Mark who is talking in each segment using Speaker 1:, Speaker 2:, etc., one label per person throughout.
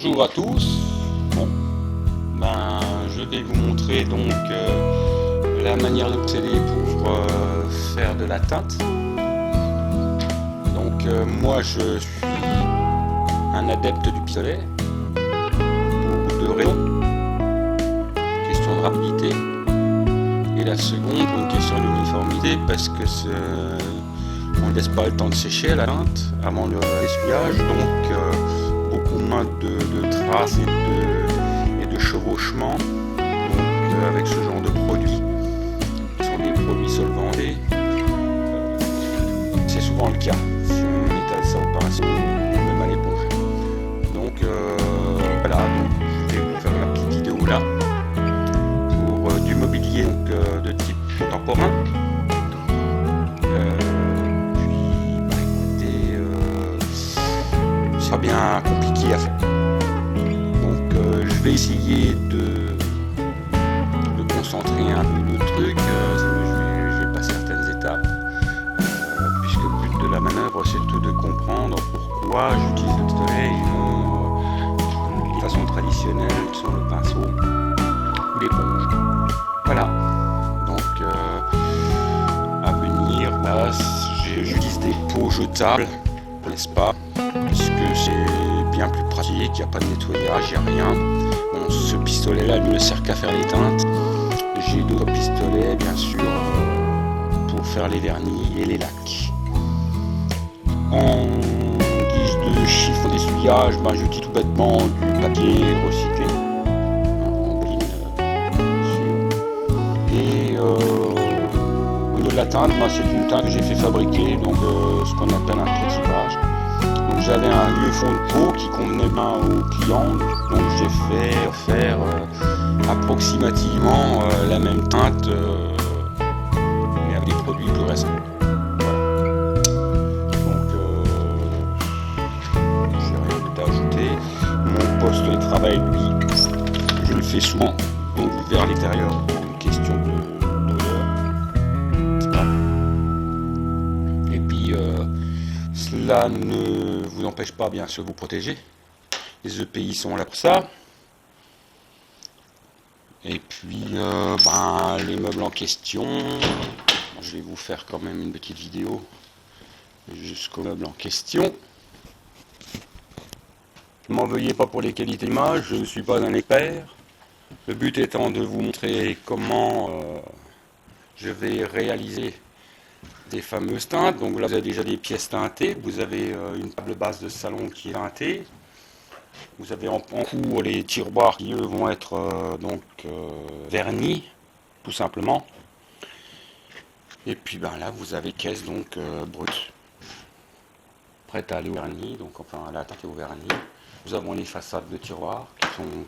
Speaker 1: Bonjour à tous. Bon, je vais vous montrer donc la manière de procéder pour faire de la teinte. Donc moi je suis un adepte du pistolet pour deux raisons. Question de rapidité et la seconde pour une question d'uniformité parce que on ne laisse pas le temps de sécher à la teinte avant l'essuyage, donc beaucoup moins de traces et de chevauchement. Donc avec ce genre de produits qui sont des produits solventés, c'est souvent le cas si on étale ça au pinceau ou même à l'éponge. Donc voilà, donc je vais vous faire la petite vidéo là pour du mobilier donc, de type contemporain. Ça sera bien compliqué à faire. Donc je vais essayer de concentrer un peu le truc. Je vais passer certaines étapes. Puisque le but de la manœuvre c'est tout de comprendre pourquoi j'utilise le pistolet et non les façons traditionnelles qui sont le pinceau ou l'éponge. Voilà. Donc à venir, là j'utilise des pots jetables, n'est-ce pas? Parce que c'est bien plus pratique, il n'y a pas de nettoyage, il n'y a rien. Bon, ce pistolet là ne sert qu'à faire les teintes. J'ai d'autres pistolets bien sûr pour faire les vernis et les lacs. En guise de chiffre d'essuyage, j'utilise tout bêtement du papier recyclé en boline et au niveau de la teinte, c'est une teinte que j'ai fait fabriquer, donc ce qu'on appelle un prototypage. Donc j'avais un vieux fond de peau qui convenait bien aux clients, donc j'ai fait faire approximativement la même teinte mais avec des produits plus récents. Voilà. Donc j'ai rien d'autre à ajouter. Mon poste de travail, lui, je le fais souvent, donc vers l'extérieur pour une question d'odeur. Et puis cela ne vous empêche pas bien sûr de vous protéger. Les EPI sont là pour ça. Et puis les meubles en question, je vais vous faire quand même une petite vidéo jusqu'au meuble en question. Ne m'en veuillez pas pour les qualités d'image, je ne suis pas un expert. Le but étant de vous montrer comment je vais réaliser des fameuses teintes. Donc là vous avez déjà des pièces teintées, vous avez une table basse de salon qui est teintée. Vous avez en cours les tiroirs qui eux vont être vernis, tout simplement. Et puis là vous avez caisse donc brute, prête à aller au vernis, donc enfin à la teinte et au vernis. Nous avons les façades de tiroirs qui sont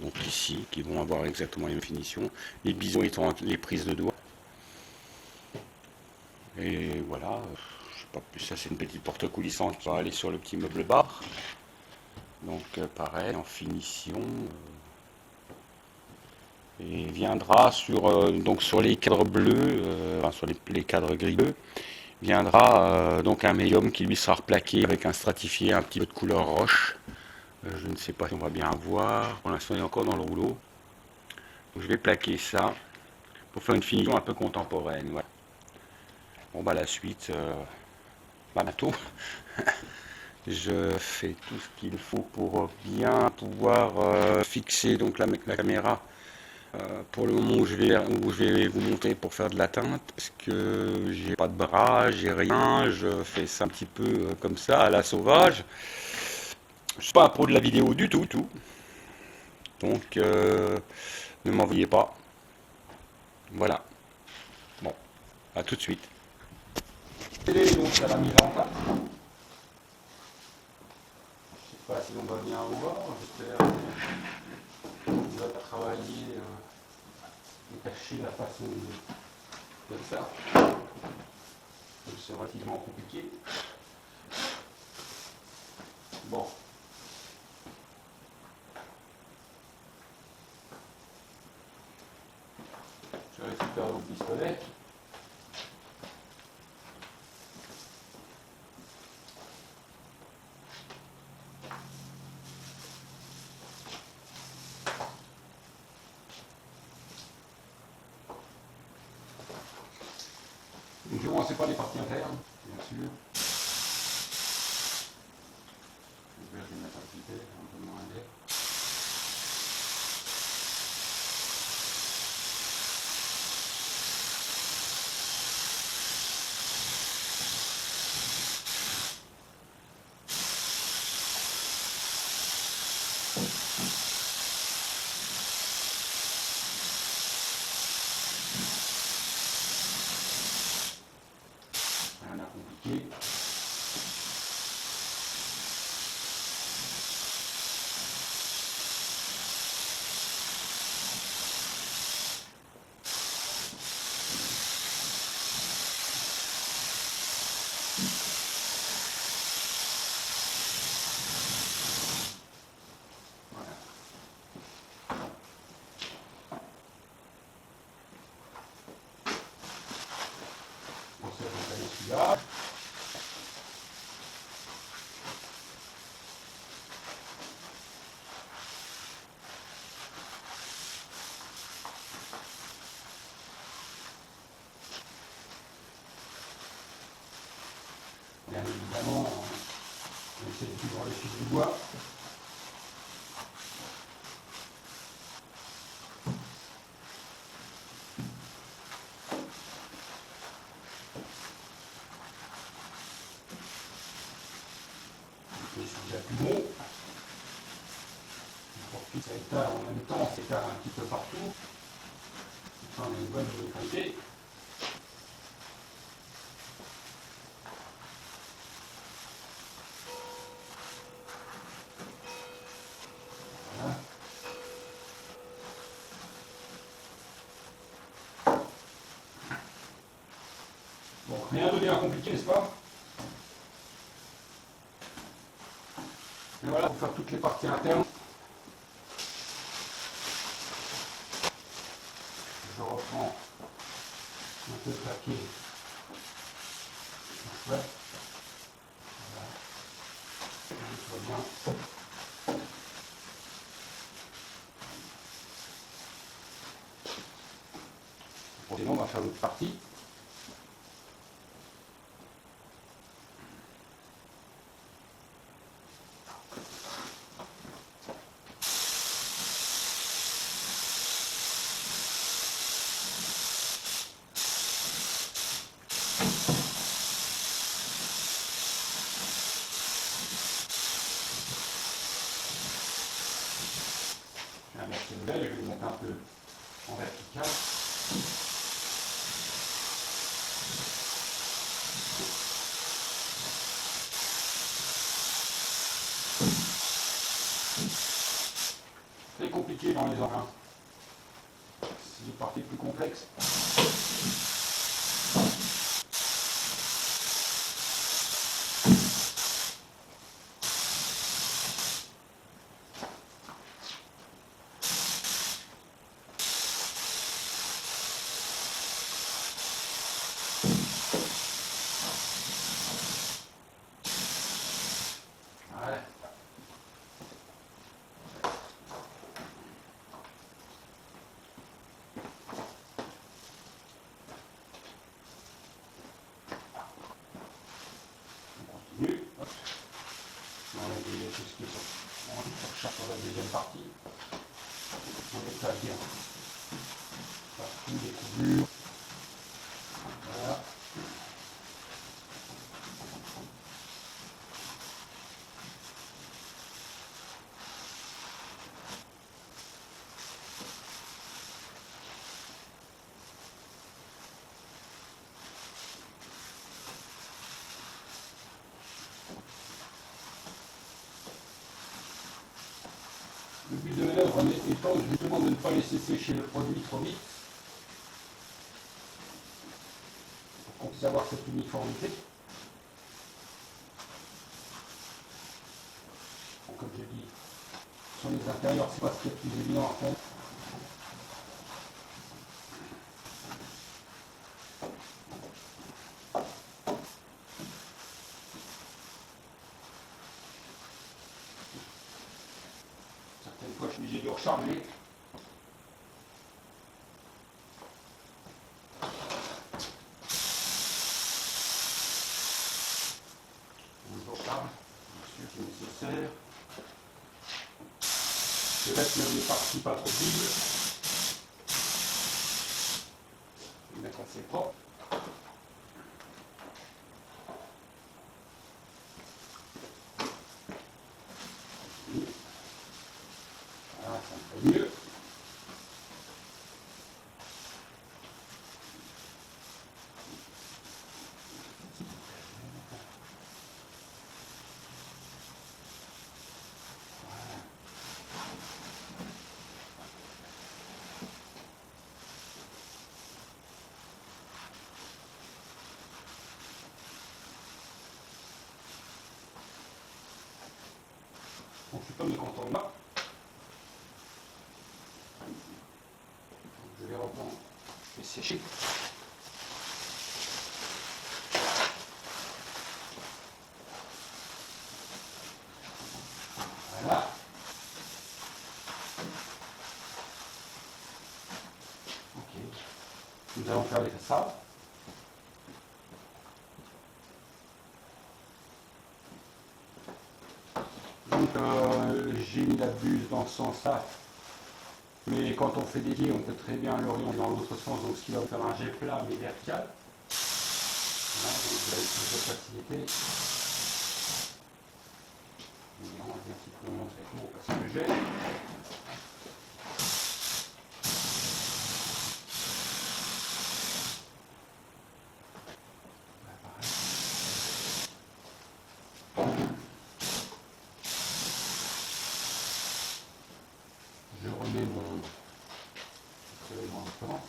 Speaker 1: donc ici, qui vont avoir exactement les mêmes finitions. Les bisons étant les prises de doigts. Et voilà, je sais pas plus, ça c'est une petite porte coulissante qui va aller sur le petit meuble bar. Donc pareil, en finition. Et viendra sur les cadres bleus, sur les cadres gris bleus, viendra donc un médium qui lui sera replaqué avec un stratifié un petit peu de couleur roche. Je ne sais pas si on va bien voir, pour l'instant il est encore dans le rouleau. Donc, je vais plaquer ça pour faire une finition un peu contemporaine. Voilà. Bon la suite, bientôt. Je fais tout ce qu'il faut pour bien pouvoir fixer donc la caméra pour le moment où je vais vous montrer pour faire de la teinte, parce que j'ai pas de bras, j'ai rien, je fais ça un petit peu comme ça à la sauvage. Je suis pas un pro de la vidéo du tout, donc ne m'en veuillez pas. Voilà. Bon, à tout de suite. Et donc ça va mis en place. Je sais pas si on va bien voir, j'espère qu'on va travailler et cacher la façon de ça. C'est relativement compliqué. Bon. Je récupère le pistolet. commencez par les parties internes, bien sûr. Je vais mettre un petit air, un peu moins d'air. Rien à compliquer. Voilà. On sait installer celui-là. Bien évidemment, on essaie de suivre le fil du bois. Et c'est déjà plus bon. Pour que ça étale en même temps, ça étale un petit peu partout. Ça, on a une bonne qualité. Voilà. Bon, rien de bien compliqué, n'est-ce pas? Et voilà, pour faire toutes les parties internes. Je reprends un peu de papier. Ouais. Voilà. Je nettoie bien. Sinon, on va faire l'autre partie. Je vais mettre une belle, je vais le mettre un peu en vertical. Très compliqué dans les engins. C'est une partie plus complexe. Voilà. On continue. Hop. On enlève tout ce qui est sur. On cherche sur la deuxième partie. On étale bien. Partout les courbures. Voilà. Le but de manœuvre étant justement de ne pas laisser sécher le produit trop vite, pour qu'on puisse avoir cette uniformité. Donc, comme je dis, sur les intérieurs, c'est pas ce qui est le plus évident à faire. Certaines fois, je suis obligé de recharger. Je vais mettre même les parties pas trop vides. Je vais mettre assez propre. Voilà, ça me fait mieux. Donc je suis comme le contournement. Je vais reprendre, je vais sécher. Voilà. Ok. Nous allons faire avec ça. Donc j'ai mis la buse dans ce sens-là. Mais quand on fait des pieds, on peut très bien l'orienter dans l'autre sens, donc ce qui va faire un jet plat mais vertical. Voilà, donc vous avez plus de facilité. On va un petit peu montrer court parce que le jet. Je remets mon plan.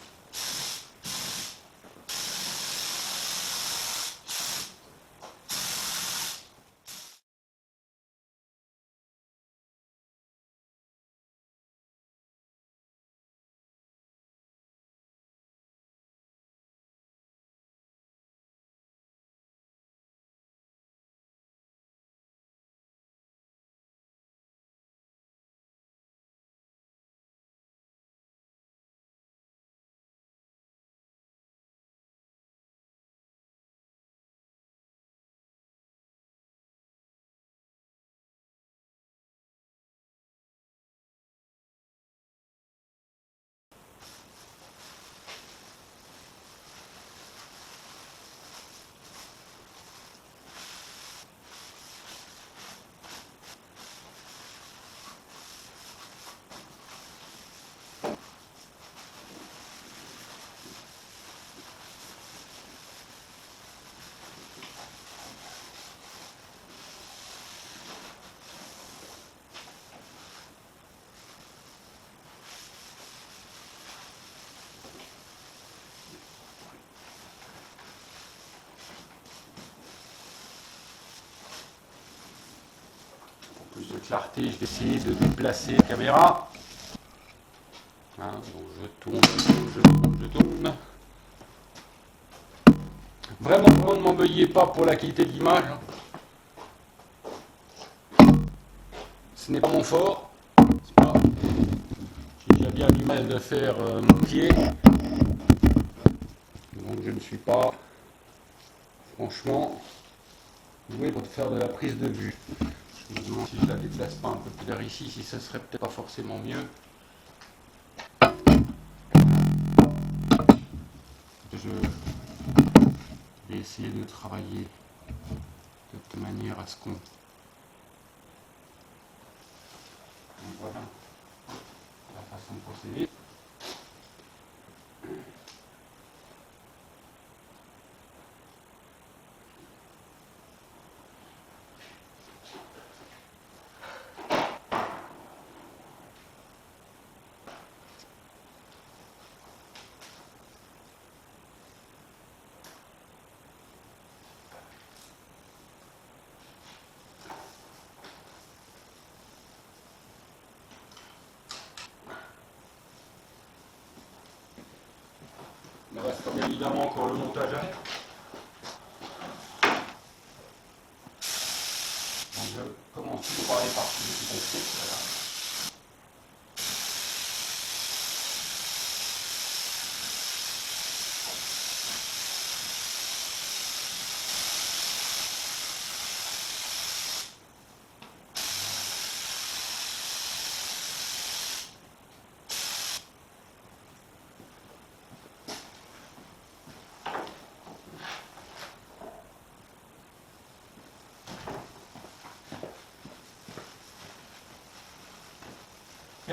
Speaker 1: Plus de clarté, je vais essayer de déplacer la caméra. Hein, donc je tourne. Vraiment, ne m'en veuillez pas pour la qualité de l'image. Ce n'est pas mon fort. J'ai déjà bien du mal de faire mon pied. Donc je ne suis pas, franchement, doué pour faire de la prise de vue. Je me demande si je la déplace pas un peu plus vers ici, si ça serait peut-être pas forcément mieux. Je vais essayer de travailler de telle manière à ce qu'on... Voilà la façon de procéder. Il reste comme évidemment encore le montage à faire. Donc je commence par les parties les plus complexes. Voilà.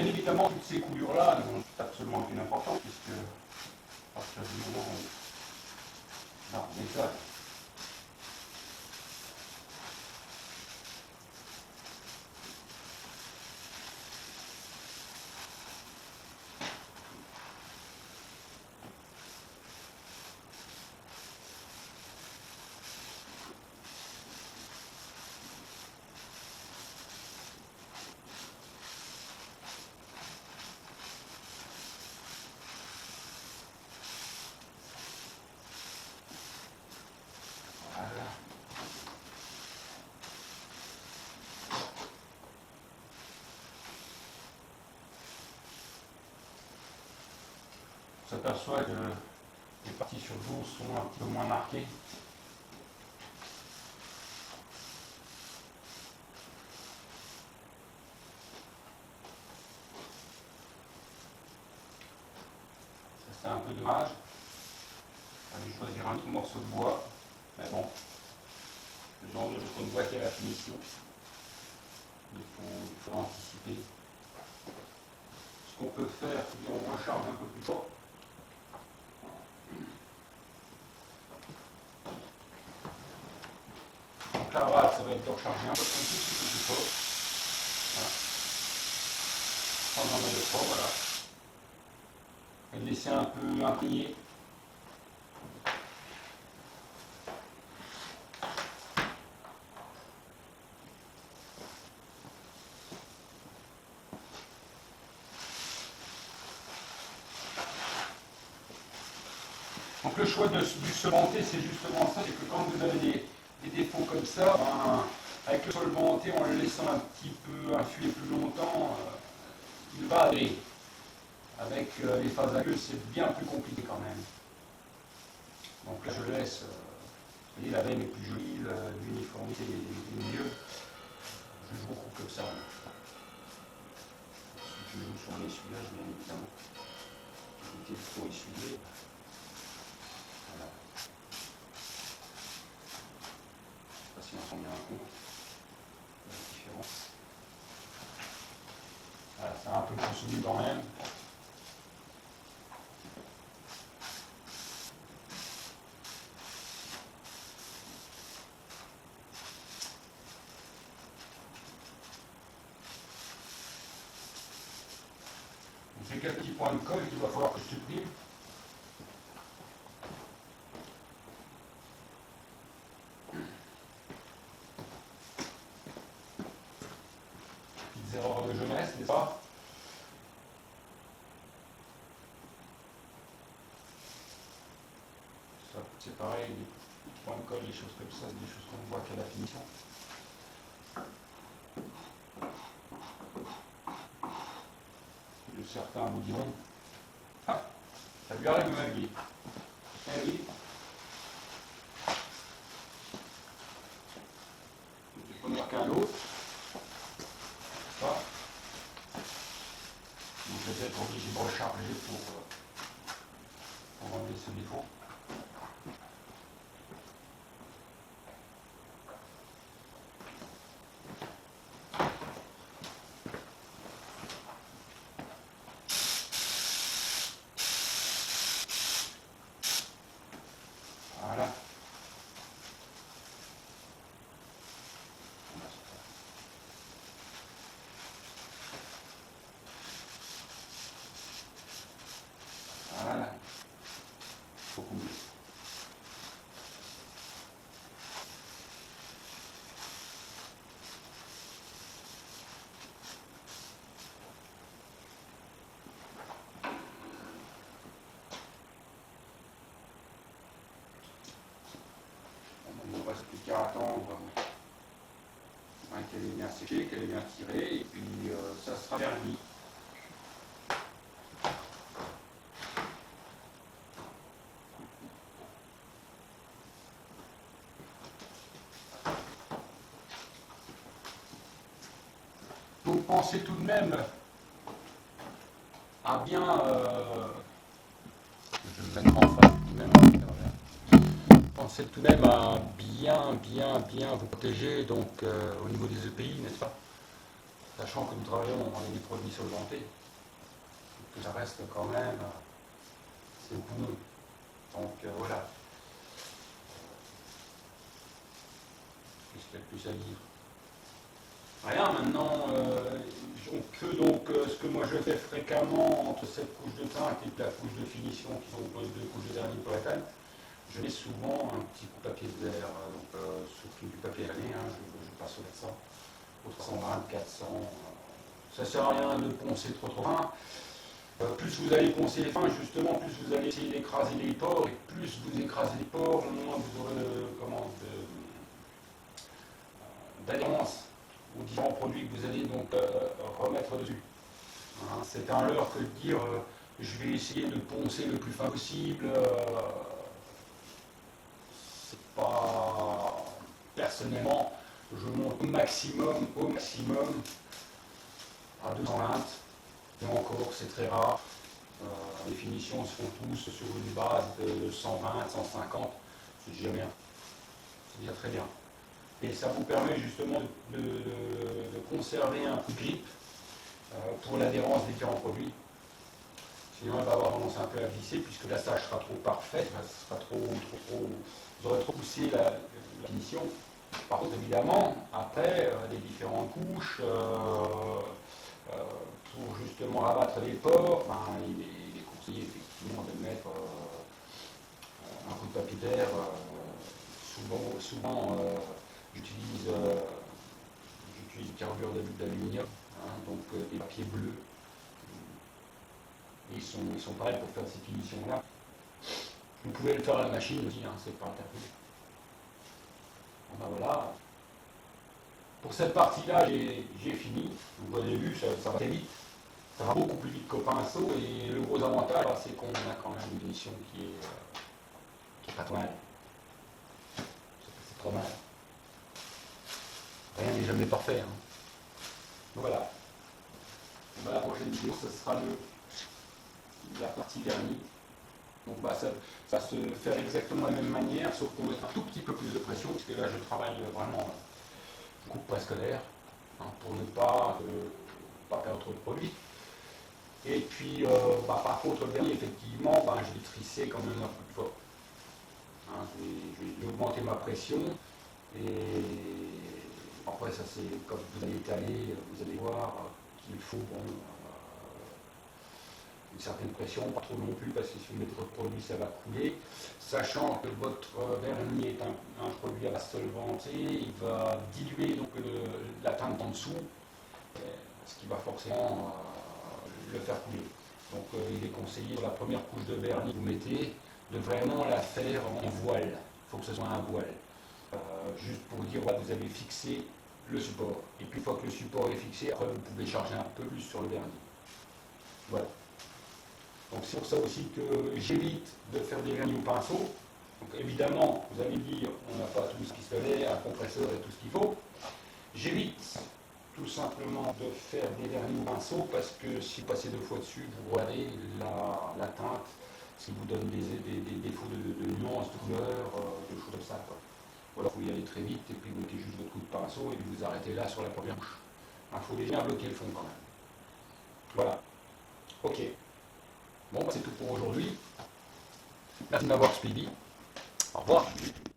Speaker 1: Bien évidemment, toutes ces coulures-là n'ont absolument aucune importance, puisque à partir du moment où on éclate, on s'aperçoit que les parties sur dos sont un petit peu moins marquées. Ça, c'est un peu dommage. Je vais choisir un autre morceau de bois. Mais bon, le genre de morceau de bois qui est à la finition. Il faut anticiper. Ce qu'on peut faire, c'est qu'on recharge un peu plus fort. Donc là, voilà, ça va être de recharger un peu plus fort. Voilà. Prendre un peu de fort, voilà. Et le laisser un peu imprégner. Donc le choix du solventé, c'est justement ça, c'est que quand vous avez des défauts comme ça, ben, avec le solventé, en le laissant un petit peu infuser plus longtemps, il va aller. Avec les phases aqueuses, c'est bien plus compliqué quand même. Donc là, je le laisse. Vous voyez, la veine est plus jolie, l'uniformité est mieux. Je joue beaucoup comme ça. Si je joue sur l'essuyage, bien évidemment. Éviter de trop essuyer. Voilà. Je ne sais pas si on s'en bien compte. La différence. Voilà, c'est un peu plus soumis quand même. J'ai quelques petits points de colle qu'il va falloir que je supprime. Petites erreurs de jeunesse, n'est-ce pas? Ça, c'est pareil, les petits points de colle, des choses comme ça, des choses qu'on voit qu'à la finition. Certains vous diront, ah, ça lui arrive de m'habiller. Eh oui. Je peux marquer un autre. Ça. Donc je vais être obligé de recharger pour enlever ce défaut. Voilà. Voilà. Beaucoup mieux. Il ne reste plus qu'à attendre qu'elle est bien séchée, qu'elle est bien tirée, et puis ça sera verni. Donc pensez tout de même à bien, je vais me mettre en face tout de même, pensez tout de même à bien vous protéger donc au niveau des EPI, n'est-ce pas? sachant que nous travaillons avec des produits solventés, que ça reste quand même, c'est beaucoup mieux. Donc voilà, qu'est-ce qu'il y a de plus à dire? Rien, maintenant, ce que moi je fais fréquemment entre cette couche de teinte et la couche de finition, qui sont deux couches de vernis pour la teinte, je mets souvent un petit coup de papier de verre, surtout du papier lané, hein, je passe au ça, au 320, 400. Ça sert à rien de poncer trop fin. Plus vous allez poncer les fins, justement, plus vous allez essayer d'écraser les pores, et plus vous écrasez les pores, moins vous aurez d'adhérence aux différents produits que vous allez donc remettre dessus. Hein, c'est un leurre que de dire je vais essayer de poncer le plus fin possible. C'est pas. Personnellement, je monte au maximum à 220. Et encore, c'est très rare. Les finitions se font tous sur une base de 120, 150. C'est déjà bien. C'est déjà très bien. Et ça vous permet justement de conserver un coup de grip pour l'adhérence des différents produits. Sinon, elle va avoir tendance un peu à glisser, puisque la sage sera trop parfaite, sera vous aurez trop poussé la finition. Par contre, évidemment, après, les différentes couches, pour justement abattre les pores, il est conseillé effectivement de mettre un coup de papier d'air. Souvent j'utilise du carbure d'aluminium, hein, donc des papiers bleus. Ils sont pareils pour faire ces finitions-là. Vous pouvez le faire à la machine aussi, hein, c'est pas interdit. Ben voilà. Pour cette partie-là, j'ai fini. Vous avez vu, ça va très vite. Ça va beaucoup plus vite qu'au pinceau. Et le gros avantage, c'est qu'on a quand même une finition qui est pas trop mal. C'est trop mal. Rien n'est jamais parfait. Hein. Donc voilà. Ben, la prochaine vidéo, ce sera la partie vernis. Donc ça va se faire exactement de la même manière, sauf qu'on met un tout petit peu plus de pression, parce que là je travaille vraiment, je coupe presque l'air, hein, pour ne pas perdre trop de produit. Et puis par contre le vernis, effectivement, je vais trisser quand même un peu plus fort. Hein, je vais augmenter ma pression, et après ça c'est quand vous allez étaler, vous allez voir qu'il faut une certaine pression, pas trop non plus, parce que si vous mettez votre produit, ça va couler. Sachant que votre vernis est un produit à base solvantée, il va diluer donc, la teinte en dessous, ce qui va forcément le faire couler. Donc il est conseillé, sur la première couche de vernis que vous mettez, de vraiment la faire en voile. Il faut que ce soit un voile. Juste pour dire, voilà, vous avez fixé le support. Et puis une fois que le support est fixé, après vous pouvez charger un peu plus sur le vernis. Voilà. Donc c'est pour ça aussi que j'évite de faire des vernis au pinceau. Donc évidemment, vous allez me dire, on n'a pas tout ce pistolet, un compresseur et tout ce qu'il faut. J'évite tout simplement de faire des vernis au pinceau parce que si vous passez 2 fois dessus, vous regardez la teinte, ce qui vous donne des défauts de nuances, de couleurs, de choses comme ça. Quoi. Ou alors vous y allez très vite et puis vous mettez juste votre coup de pinceau et vous arrêtez là sur la première couche. Il faut déjà bloquer le fond quand même. Voilà. Ok. Bon, c'est tout pour aujourd'hui. Merci de m'avoir suivi. Au revoir.